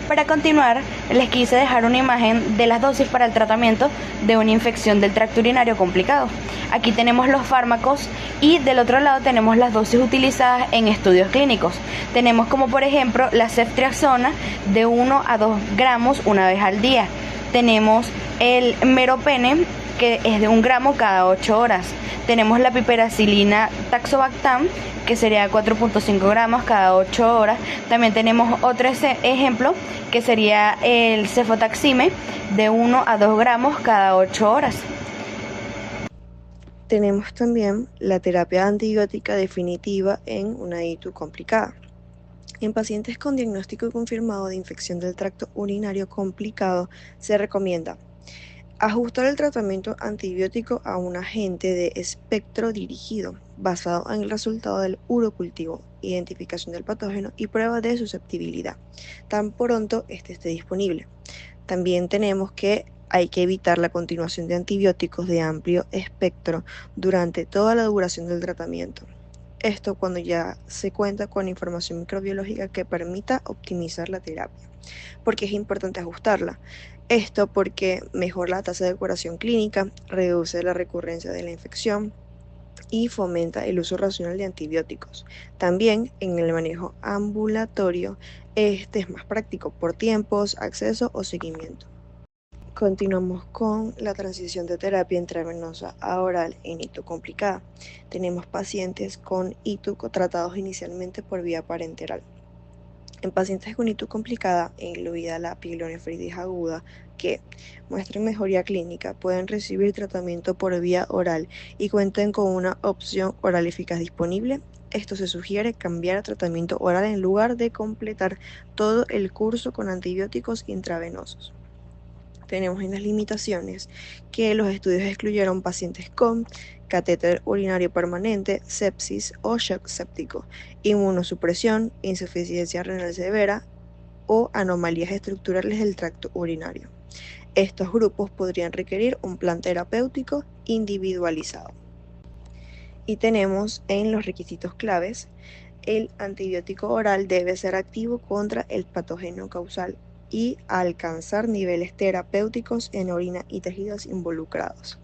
S9: Para continuar, les quise dejar una imagen de las dosis para el tratamiento de una infección del tracto urinario complicado. Aquí tenemos los fármacos y del otro lado tenemos las dosis utilizadas en estudios clínicos. Tenemos como por ejemplo la ceftriaxona de 1 a 2 gramos una vez al día. Tenemos el meropenem, que es de 1 gramo cada 8 horas. Tenemos la piperacilina tazobactam, que sería 4.5 gramos cada 8 horas. También tenemos otro ejemplo, que sería el cefotaxime, de 1 a 2 gramos cada 8 horas.
S10: Tenemos también la terapia antibiótica definitiva en una ITU complicada. En pacientes con diagnóstico confirmado de infección del tracto urinario complicado, se recomienda ajustar el tratamiento antibiótico a un agente de espectro dirigido, basado en el resultado del urocultivo, identificación del patógeno y prueba de susceptibilidad, tan pronto este esté disponible. También tenemos que hay que evitar la continuación de antibióticos de amplio espectro durante toda la duración del tratamiento. Esto cuando ya se cuenta con información microbiológica que permita optimizar la terapia. ¿Por qué es importante ajustarla? Esto porque mejora la tasa de curación clínica, reduce la recurrencia de la infección y fomenta el uso racional de antibióticos. También en el manejo ambulatorio, este es más práctico por tiempos, acceso o seguimiento. Continuamos con la transición de terapia intravenosa a oral en ITU complicada. Tenemos pacientes con ITU tratados inicialmente por vía parenteral. En pacientes con ITU complicada, incluida la pielonefritis aguda, que muestren mejoría clínica, pueden recibir tratamiento por vía oral y cuenten con una opción oral eficaz disponible. Esto se sugiere cambiar a tratamiento oral en lugar de completar todo el curso con antibióticos intravenosos. Tenemos en las limitaciones que los estudios excluyeron pacientes con catéter urinario permanente, sepsis o shock séptico, inmunosupresión, insuficiencia renal severa o anomalías estructurales del tracto urinario. Estos grupos podrían requerir un plan terapéutico individualizado. Y tenemos en los requisitos claves, el antibiótico oral debe ser activo contra el patógeno causal y alcanzar niveles terapéuticos en orina y tejidos involucrados.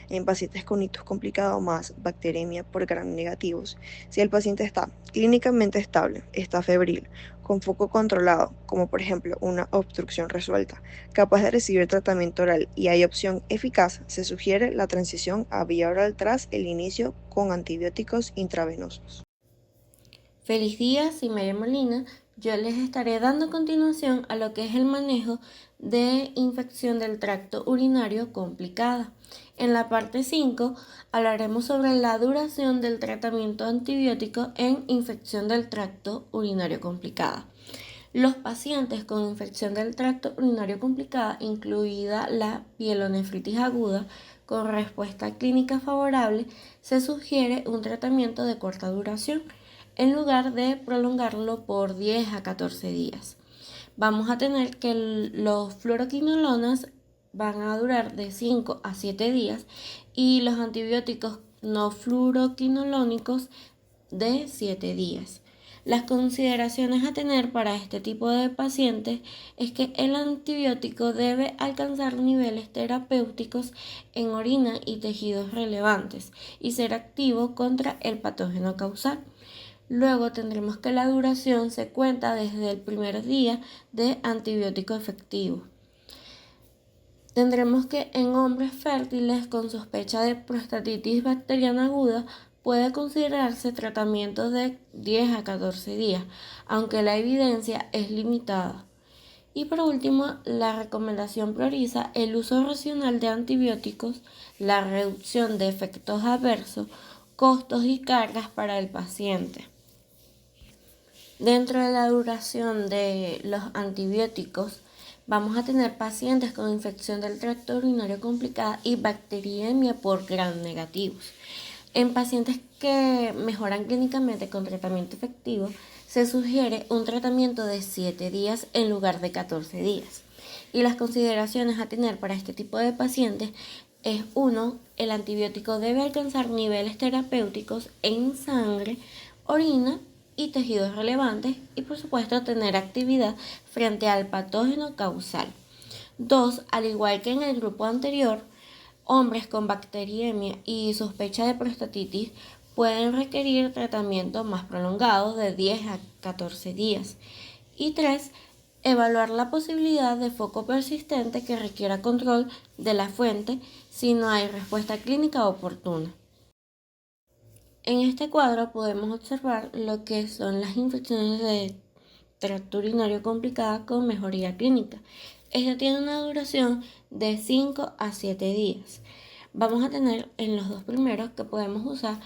S10: En pacientes con ictus complicado más bacteremia por gram negativos, si el paciente está clínicamente estable, está febril, con foco controlado, como por ejemplo una obstrucción resuelta, capaz de recibir tratamiento oral y hay opción eficaz, se sugiere la transición a vía oral tras el inicio con antibióticos intravenosos.
S2: Feliz día, soy María Molina. Yo les estaré dando continuación a lo que es el manejo de infección del tracto urinario complicada. En la parte 5 hablaremos sobre la duración del tratamiento antibiótico en infección del tracto urinario complicada. Los pacientes con infección del tracto urinario complicada, incluida la pielonefritis aguda, con respuesta clínica favorable, se sugiere un tratamiento de corta duración, en lugar de prolongarlo por 10 a 14 días. Vamos a tener que los fluoroquinolonas van a durar de 5 a 7 días y los antibióticos no fluoroquinoloónicos de 7 días. Las consideraciones a tener para este tipo de pacientes es que el antibiótico debe alcanzar niveles terapéuticos en orina y tejidos relevantes y ser activo contra el patógeno causal. Luego tendremos que la duración se cuenta desde el primer día de antibiótico efectivo. Tendremos que en hombres fértiles con sospecha de prostatitis bacteriana aguda puede considerarse tratamiento de 10 a 14 días, aunque la evidencia es limitada. Y por último, la recomendación prioriza el uso racional de antibióticos, la reducción de efectos adversos, costos y cargas para el paciente. Dentro de la duración de los antibióticos, vamos a tener pacientes con infección del tracto urinario complicada y bacteriemia por gram negativos. En pacientes que mejoran clínicamente con tratamiento efectivo, se sugiere un tratamiento de 7 días en lugar de 14 días. Y las consideraciones a tener para este tipo de pacientes es 1. El antibiótico debe alcanzar niveles terapéuticos en sangre, orina y tejidos relevantes y por supuesto tener actividad frente al patógeno causal. 2. Al igual que en el grupo anterior, hombres con bacteriemia y sospecha de prostatitis pueden requerir tratamientos más prolongados de 10 a 14 días. Y 3. Evaluar la posibilidad de foco persistente que requiera control de la fuente si no hay respuesta clínica oportuna. En este cuadro podemos observar lo que son las infecciones de tracto urinario complicada con mejoría clínica. Esta tiene una duración de 5 a 7 días. Vamos a tener en los dos primeros que podemos usar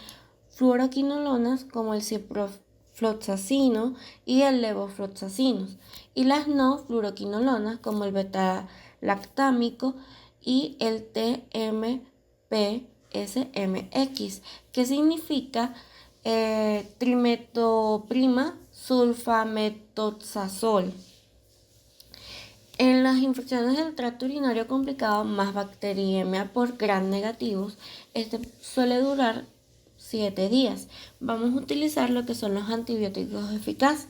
S2: fluoroquinolonas como el ciprofloxacino y el levofloxacino y las no fluoroquinolonas como el beta-lactámico y el TMP-SMX, que significa trimetoprima sulfametoxazol. En las infecciones del tracto urinario complicado más bacteriemia por gram negativos, este suele durar 7 días. Vamos a utilizar lo que son los antibióticos eficaces,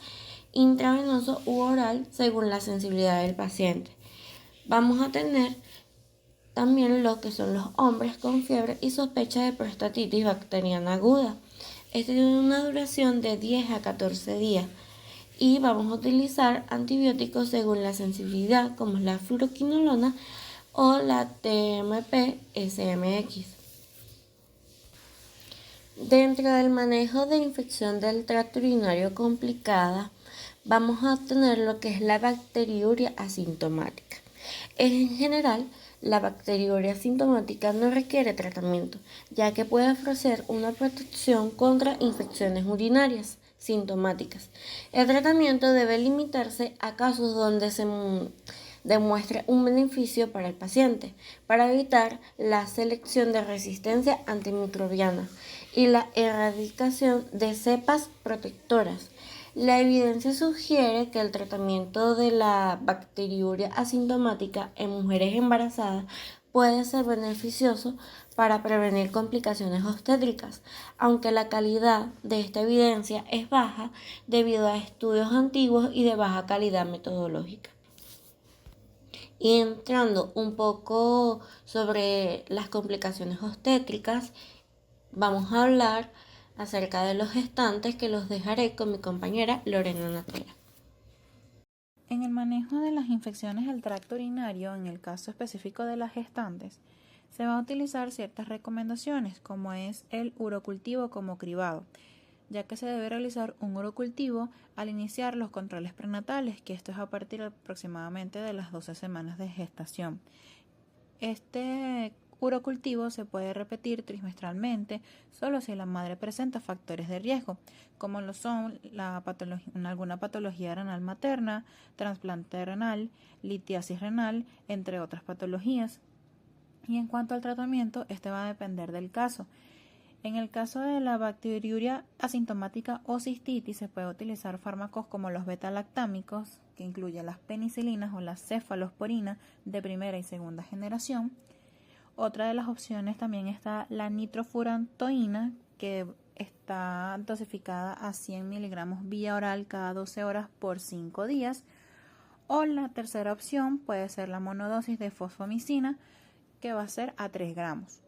S2: intravenoso u oral, según la sensibilidad del paciente. Vamos a tener también lo que son los hombres con fiebre y sospecha de prostatitis bacteriana aguda. Este tiene una duración de 10 a 14 días. Y vamos a utilizar antibióticos según la sensibilidad, como la fluoroquinolona o la TMP-SMX. Dentro del manejo de infección del tracto urinario complicada, vamos a obtener lo que es la bacteriuria asintomática. En general, la bacteriuria asintomática no requiere tratamiento, ya que puede ofrecer una protección contra infecciones urinarias sintomáticas. El tratamiento debe limitarse a casos donde se demuestre un beneficio para el paciente, para evitar la selección de resistencia antimicrobiana y la erradicación de cepas protectoras. La evidencia sugiere que el tratamiento de la bacteriuria asintomática en mujeres embarazadas puede ser beneficioso para prevenir complicaciones obstétricas, aunque la calidad de esta evidencia es baja debido a estudios antiguos y de baja calidad metodológica. Y entrando un poco sobre las complicaciones obstétricas, vamos a hablar acerca de los gestantes, que los dejaré con mi compañera Lorena Natera.
S11: En el manejo de las infecciones del tracto urinario, en el caso específico de las gestantes, se va a utilizar ciertas recomendaciones, como es el urocultivo como cribado, ya que se debe realizar un urocultivo al iniciar los controles prenatales, que esto es a partir aproximadamente de las 12 semanas de gestación. Este urocultivo se puede repetir trimestralmente solo si la madre presenta factores de riesgo, como lo son alguna patología renal materna, trasplante renal, litiasis renal, entre otras patologías. Y en cuanto al tratamiento, este va a depender del caso. En el caso de la bacteriuria asintomática o cistitis, se puede utilizar fármacos como los beta-lactámicos, que incluyen las penicilinas o las cefalosporinas de primera y segunda generación. Otra de las opciones también está la nitrofurantoína, que está dosificada a 100 miligramos vía oral cada 12 horas por 5 días. O la tercera opción puede ser la monodosis de fosfomicina, que va a ser a 3 gramos.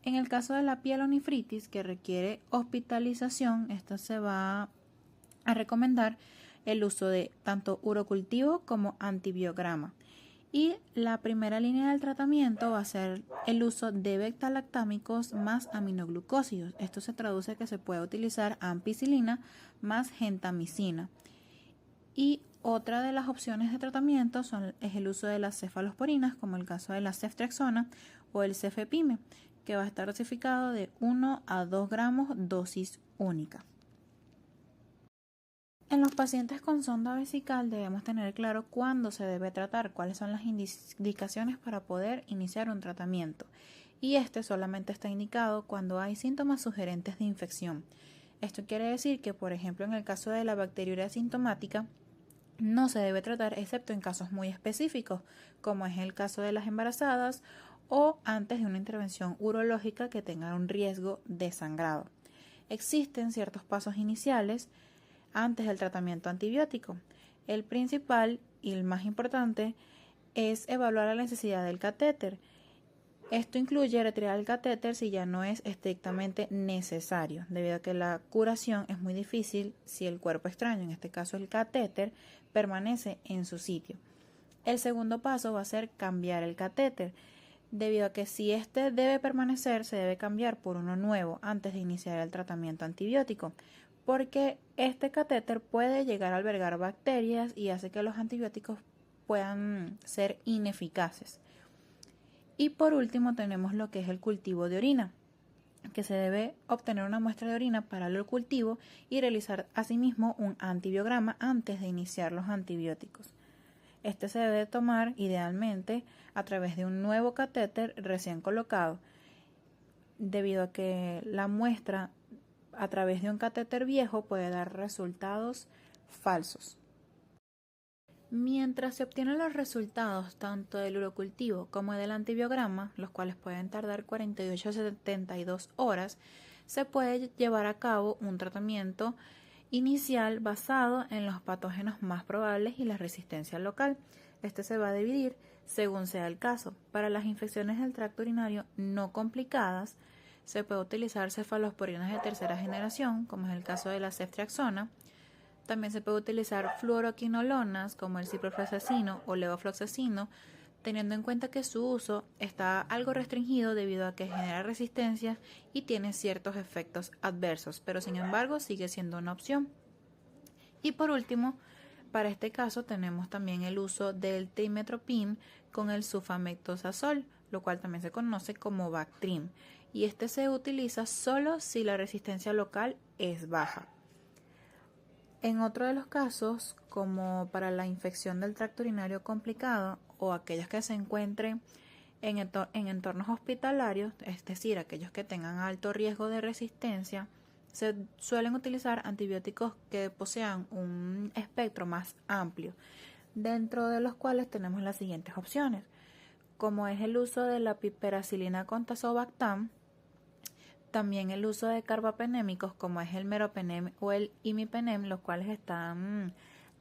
S11: En el caso de la pielonefritis, que requiere hospitalización, esto se va a recomendar el uso de tanto urocultivo como antibiograma. Y la primera línea del tratamiento va a ser el uso de beta-lactámicos más aminoglucósidos. Esto se traduce a que se puede utilizar ampicilina más gentamicina. Y otra de las opciones de tratamiento es el uso de las cefalosporinas, como el caso de la ceftriaxona o el cefepime, que va a estar dosificado de 1 a 2 gramos dosis única. En los pacientes con sonda vesical debemos tener claro cuándo se debe tratar, cuáles son las indicaciones para poder iniciar un tratamiento. Y este solamente está indicado cuando hay síntomas sugerentes de infección. Esto quiere decir que, por ejemplo, en el caso de la bacteriuria asintomática, no se debe tratar excepto en casos muy específicos, como es el caso de las embarazadas o antes de una intervención urológica que tenga un riesgo de sangrado. Existen ciertos pasos iniciales antes del tratamiento antibiótico. El principal y el más importante es evaluar la necesidad del catéter. Esto incluye retirar el catéter si ya no es estrictamente necesario, debido a que la curación es muy difícil si el cuerpo extraño, en este caso el catéter, permanece en su sitio. El segundo paso va a ser cambiar el catéter, debido a que si este debe permanecer, se debe cambiar por uno nuevo antes de iniciar el tratamiento antibiótico, porque este catéter puede llegar a albergar bacterias y hace que los antibióticos puedan ser ineficaces. Y por último tenemos lo que es el cultivo de orina, que se debe obtener una muestra de orina para el cultivo y realizar asimismo un antibiograma antes de iniciar los antibióticos. Este se debe tomar idealmente a través de un nuevo catéter recién colocado, debido a que la muestra a través de un catéter viejo puede dar resultados falsos. Mientras se obtienen los resultados tanto del urocultivo como del antibiograma, los cuales pueden tardar 48 a 72 horas, se puede llevar a cabo un tratamiento inicial basado en los patógenos más probables y la resistencia local. Este se va a dividir según sea el caso. Para las infecciones del tracto urinario no complicadas, se puede utilizar cefalosporinas de tercera generación, como es el caso de la ceftriaxona. También se puede utilizar fluoroquinolonas, como el ciprofloxacino o levofloxacino, teniendo en cuenta que su uso está algo restringido debido a que genera resistencia y tiene ciertos efectos adversos, pero sin embargo sigue siendo una opción. Y por último, para este caso tenemos también el uso del trimethoprim con el sulfametosazol, lo cual también se conoce como Bactrim, y este se utiliza solo si la resistencia local es baja. En otro de los casos, como para la infección del tracto urinario complicado o aquellos que se encuentren en entornos hospitalarios, es decir, aquellos que tengan alto riesgo de resistencia, se suelen utilizar antibióticos que posean un espectro más amplio, dentro de los cuales tenemos las siguientes opciones, como es el uso de la piperacilina con tazobactam, también el uso de carbapenémicos como es el meropenem o el imipenem, los cuales están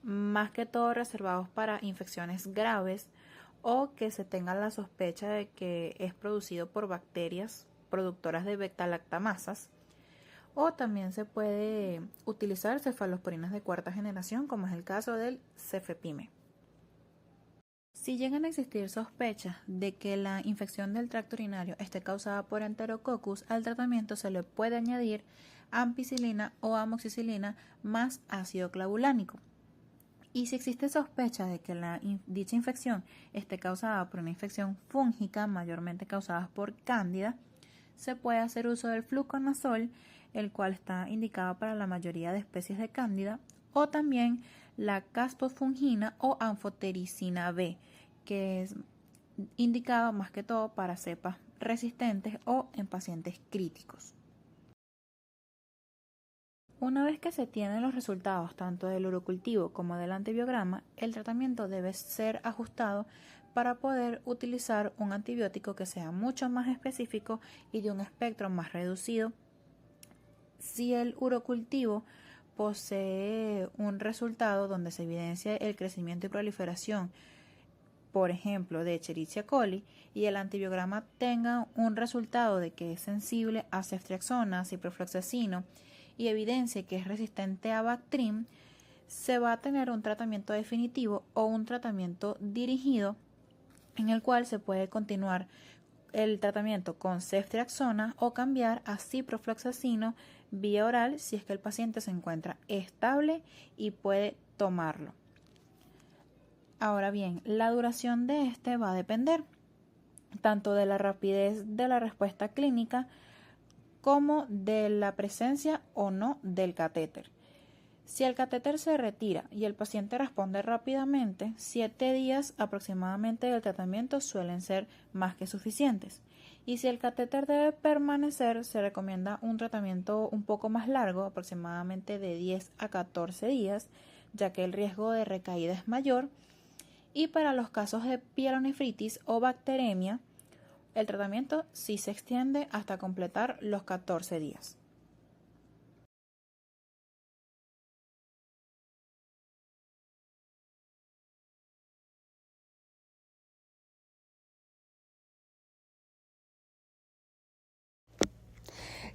S11: más que todo reservados para infecciones graves o que se tenga la sospecha de que es producido por bacterias productoras de beta-lactamasas, o también se puede utilizar cefalosporinas de cuarta generación como es el caso del cefepime. Si llegan a existir sospechas de que la infección del tracto urinario esté causada por Enterococcus, al tratamiento se le puede añadir ampicilina o amoxicilina más ácido clavulánico. Y si existe sospecha de que dicha infección esté causada por una infección fúngica, mayormente causada por cándida, se puede hacer uso del fluconazol, el cual está indicado para la mayoría de especies de cándida, o también la caspofungina o anfotericina B, que es indicado más que todo para cepas resistentes o en pacientes críticos. Una vez que se tienen los resultados tanto del urocultivo como del antibiograma, el tratamiento debe ser ajustado para poder utilizar un antibiótico que sea mucho más específico y de un espectro más reducido. Si el urocultivo posee un resultado donde se evidencia el crecimiento y proliferación, por ejemplo, de Escherichia coli, y el antibiograma tenga un resultado de que es sensible a ceftriaxona, ciprofloxacino, y evidencia que es resistente a Bactrim, se va a tener un tratamiento definitivo o un tratamiento dirigido en el cual se puede continuar el tratamiento con ceftriaxona o cambiar a ciprofloxacino vía oral si es que el paciente se encuentra estable y puede tomarlo. Ahora bien, la duración de este va a depender tanto de la rapidez de la respuesta clínica como de la presencia o no del catéter. Si el catéter se retira y el paciente responde rápidamente, 7 días aproximadamente del tratamiento suelen ser más que suficientes. Y si el catéter debe permanecer, se recomienda un tratamiento un poco más largo, aproximadamente de 10 a 14 días, ya que el riesgo de recaída es mayor. Y para los casos de pielonefritis o bacteremia, el tratamiento sí se extiende hasta completar los 14 días.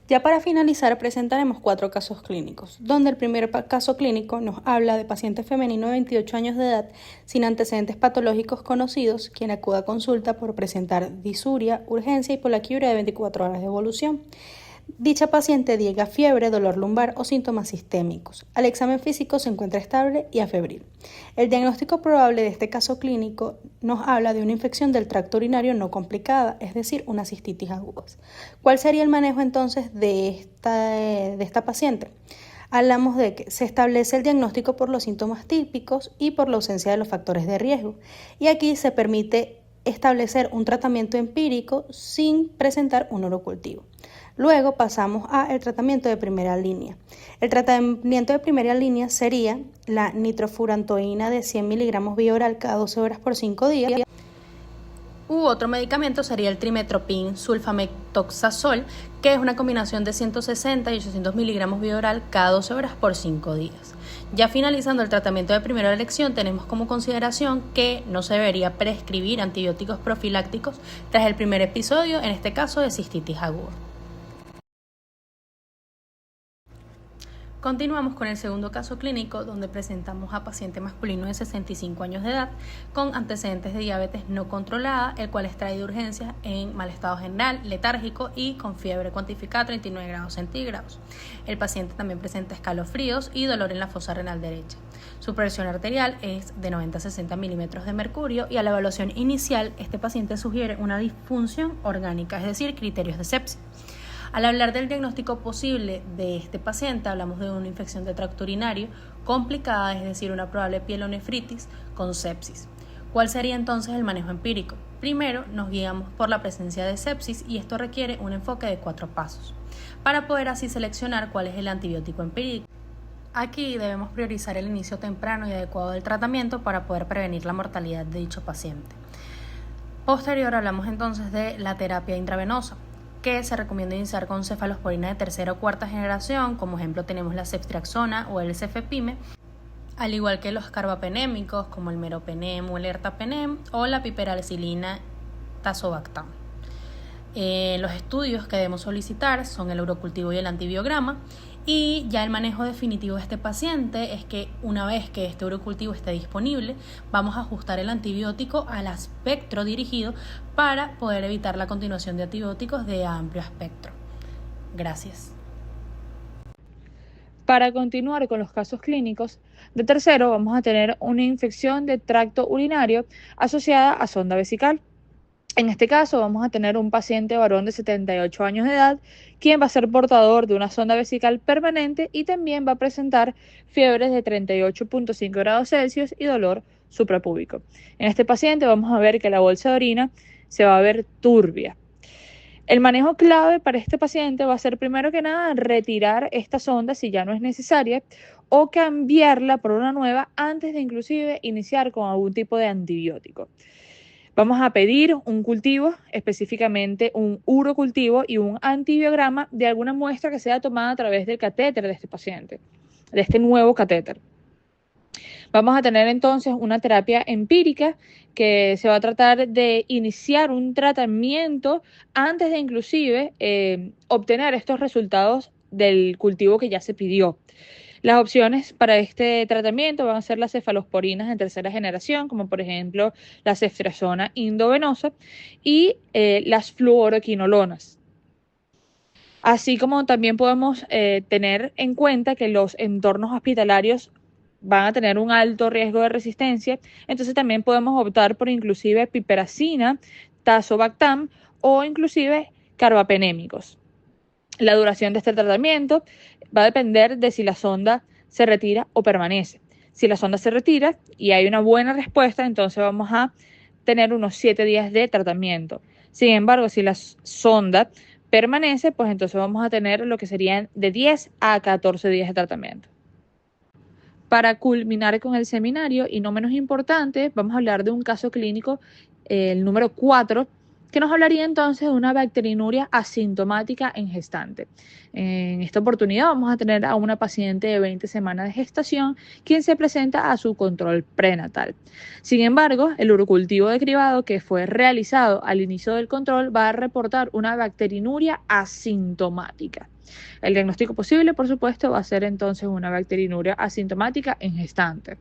S5: Ya para finalizar, presentaremos 4 casos clínicos, donde el primer caso clínico nos habla de paciente femenino de 28 años de edad sin antecedentes patológicos conocidos, quien acude a consulta por presentar disuria, urgencia y polaquiuria de 24 horas de evolución. Dicha paciente llega fiebre, dolor lumbar o síntomas sistémicos. Al examen físico se encuentra estable y afebril. El diagnóstico probable de este caso clínico nos habla de una infección del tracto urinario no complicada, es decir, una cistitis aguda. ¿Cuál sería el manejo entonces de esta paciente? Hablamos de que se establece el diagnóstico por los síntomas típicos y por la ausencia de los factores de riesgo. Y aquí se permite establecer un tratamiento empírico sin presentar un urocultivo. Luego pasamos al tratamiento de primera línea. El tratamiento de primera línea sería la nitrofurantoína de 100 miligramos vía oral cada 12 horas por 5 días. Otro medicamento sería el trimetoprim sulfamethoxazol, que es una combinación de 160 y 800 miligramos vía oral cada 12 horas por 5 días. Ya finalizando el tratamiento de primera elección, tenemos como consideración que no se debería prescribir antibióticos profilácticos tras el primer episodio, en este caso de cistitis aguda. Continuamos con el segundo caso clínico, donde presentamos a paciente masculino de 65 años de edad con antecedentes de diabetes no controlada, el cual extrae de urgencia en mal estado general, letárgico y con fiebre cuantificada a 39 grados centígrados. El paciente también presenta escalofríos y dolor en la fosa renal derecha. Su presión arterial es de 90 a 60 milímetros de mercurio y a la evaluación inicial este paciente sugiere una disfunción orgánica, es decir, criterios de sepsis. Al hablar del diagnóstico posible de este paciente, hablamos de una infección de tracto urinario complicada, es decir, una probable pielonefritis con sepsis. ¿Cuál sería entonces el manejo empírico? Primero, nos guiamos por la presencia de sepsis y esto requiere un enfoque de 4 pasos, para poder así seleccionar cuál es el antibiótico empírico. Aquí debemos priorizar el inicio temprano y adecuado del tratamiento para poder prevenir la mortalidad de dicho paciente. Posterior hablamos entonces de la terapia intravenosa, que se recomienda iniciar con cefalosporina de tercera o cuarta generación, como ejemplo tenemos la ceftriaxona o el cefepime, al igual que los carbapenémicos como el meropenem o el ertapenem o la piperacilina tazobactam. Los estudios que debemos solicitar son el urocultivo y el antibiograma, y ya el manejo definitivo de este paciente es que una vez que este urocultivo esté disponible, vamos a ajustar el antibiótico al espectro dirigido para poder evitar la continuación de antibióticos de amplio espectro. Gracias.
S12: Para continuar con los casos clínicos, de tercero vamos a tener una infección de tracto urinario asociada a sonda vesical. En este caso vamos a tener un paciente varón de 78 años de edad, quien va a ser portador de una sonda vesical permanente y también va a presentar fiebres de 38.5 grados Celsius y dolor suprapúbico. En este paciente vamos a ver que la bolsa de orina se va a ver turbia. El manejo clave para este paciente va a ser primero que nada retirar esta sonda si ya no es necesaria o cambiarla por una nueva antes de inclusive iniciar con algún tipo de antibiótico. Vamos a pedir un cultivo, específicamente un urocultivo y un antibiograma de alguna muestra que sea tomada a través del catéter de este paciente, de este nuevo catéter. Vamos a tener entonces una terapia empírica que se va a tratar de iniciar un tratamiento antes de inclusive obtener estos resultados del cultivo que ya se pidió. Las opciones para este tratamiento van a ser las cefalosporinas de tercera generación, como por ejemplo la ceftriaxona indovenosa y las fluoroquinolonas. Así como también podemos tener en cuenta que los entornos hospitalarios van a tener un alto riesgo de resistencia, entonces también podemos optar por inclusive piperacina, tazobactam o inclusive carbapenémicos. La duración de este tratamiento va a depender de si la sonda se retira o permanece. Si la sonda se retira y hay una buena respuesta, entonces vamos a tener unos 7 días de tratamiento. Sin embargo, si la sonda permanece, pues entonces vamos a tener lo que serían de 10 a 14 días de tratamiento. Para culminar con el seminario, y no menos importante, vamos a hablar de un caso clínico, el número 4, que nos hablaría entonces de una bacterinuria asintomática en gestante. En esta oportunidad vamos a tener a una paciente de 20 semanas de gestación, quien se presenta a su control prenatal. Sin embargo, el urocultivo de cribado que fue realizado al inicio del control va a reportar una bacterinuria asintomática. El diagnóstico posible, por supuesto, va a ser entonces una bacterinuria asintomática en gestante.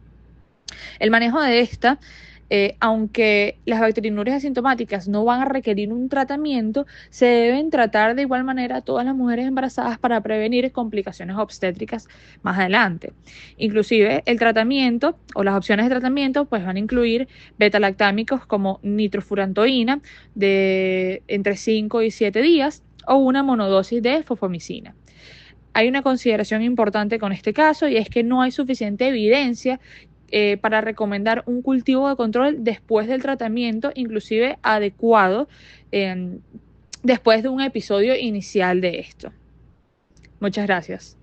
S12: El manejo de esta, aunque las bacterinuриas asintomáticas no van a requerir un tratamiento, se deben tratar de igual manera a todas las mujeres embarazadas para prevenir complicaciones obstétricas más adelante. Inclusive el tratamiento o las opciones de tratamiento pues van a incluir beta-lactámicos como nitrofurantoína de entre 5 y 7 días o una monodosis de fosfomicina. Hay una consideración importante con este caso y es que no hay suficiente evidencia para recomendar un cultivo de control después del tratamiento, inclusive adecuado, después de un episodio inicial de esto. Muchas gracias.